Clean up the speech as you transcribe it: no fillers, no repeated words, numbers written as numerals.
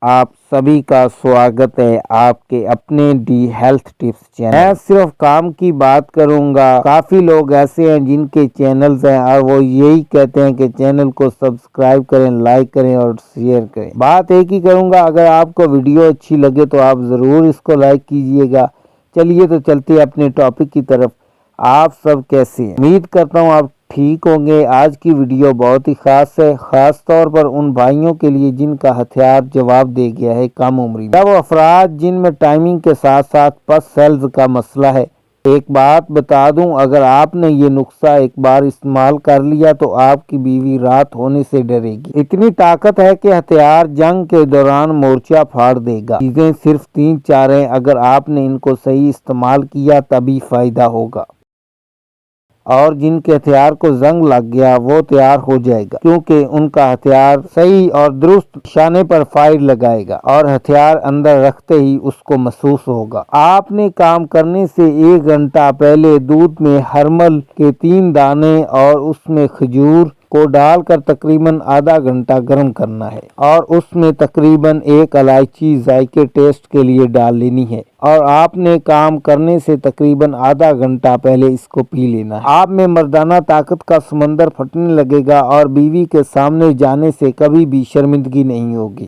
آپ سبھی کا سواگت ہے آپ کے اپنے ڈی ہیلتھ ٹپس چینل۔ میں صرف کام کی بات کروں گا۔ کافی لوگ ایسے ہیں جن کے چینلز ہیں اور وہ یہی کہتے ہیں کہ چینل کو سبسکرائب کریں، لائک کریں اور شیئر کریں۔ بات ایک ہی کروں گا، اگر آپ کو ویڈیو اچھی لگے تو آپ ضرور اس کو لائک کیجئے گا۔ چلیے تو چلتے ہیں اپنے ٹاپک کی طرف۔ آپ سب کیسے ہیں؟ امید کرتا ہوں آپ ٹھیک ہوں گے۔ آج کی ویڈیو بہت ہی خاص ہے، خاص طور پر ان بھائیوں کے لیے جن کا ہتھیار جواب دے گیا ہے کم عمری میں۔ وہ افراد جن میں ٹائمنگ کے ساتھ ساتھ پس سیلز کا مسئلہ ہے۔ ایک بات بتا دوں، اگر آپ نے یہ نسخہ ایک بار استعمال کر لیا تو آپ کی بیوی رات ہونے سے ڈرے گی۔ اتنی طاقت ہے کہ ہتھیار جنگ کے دوران مورچہ پھاڑ دے گا۔ چیزیں صرف 3-4 ہیں، اگر آپ نے ان کو صحیح استعمال کیا تبھی فائدہ ہوگا۔ اور جن کے ہتھیار کو زنگ لگ گیا وہ تیار ہو جائے گا، کیونکہ ان کا ہتھیار صحیح اور درست نشانے پر فائر لگائے گا اور ہتھیار اندر رکھتے ہی اس کو محسوس ہوگا۔ آپ نے کام کرنے سے 1 گھنٹہ پہلے دودھ میں ہرمل کے 3 دانے اور اس میں کھجور کو ڈال کر تقریباً آدھا گھنٹہ گرم کرنا ہے، اور اس میں تقریباً 1 الائچی ذائقے ٹیسٹ کے لیے ڈال لینی ہے، اور آپ نے کام کرنے سے تقریباً آدھا گھنٹہ پہلے اس کو پی لینا ہے۔ آپ میں مردانہ طاقت کا سمندر پھٹنے لگے گا اور بیوی کے سامنے جانے سے کبھی بھی شرمندگی نہیں ہوگی۔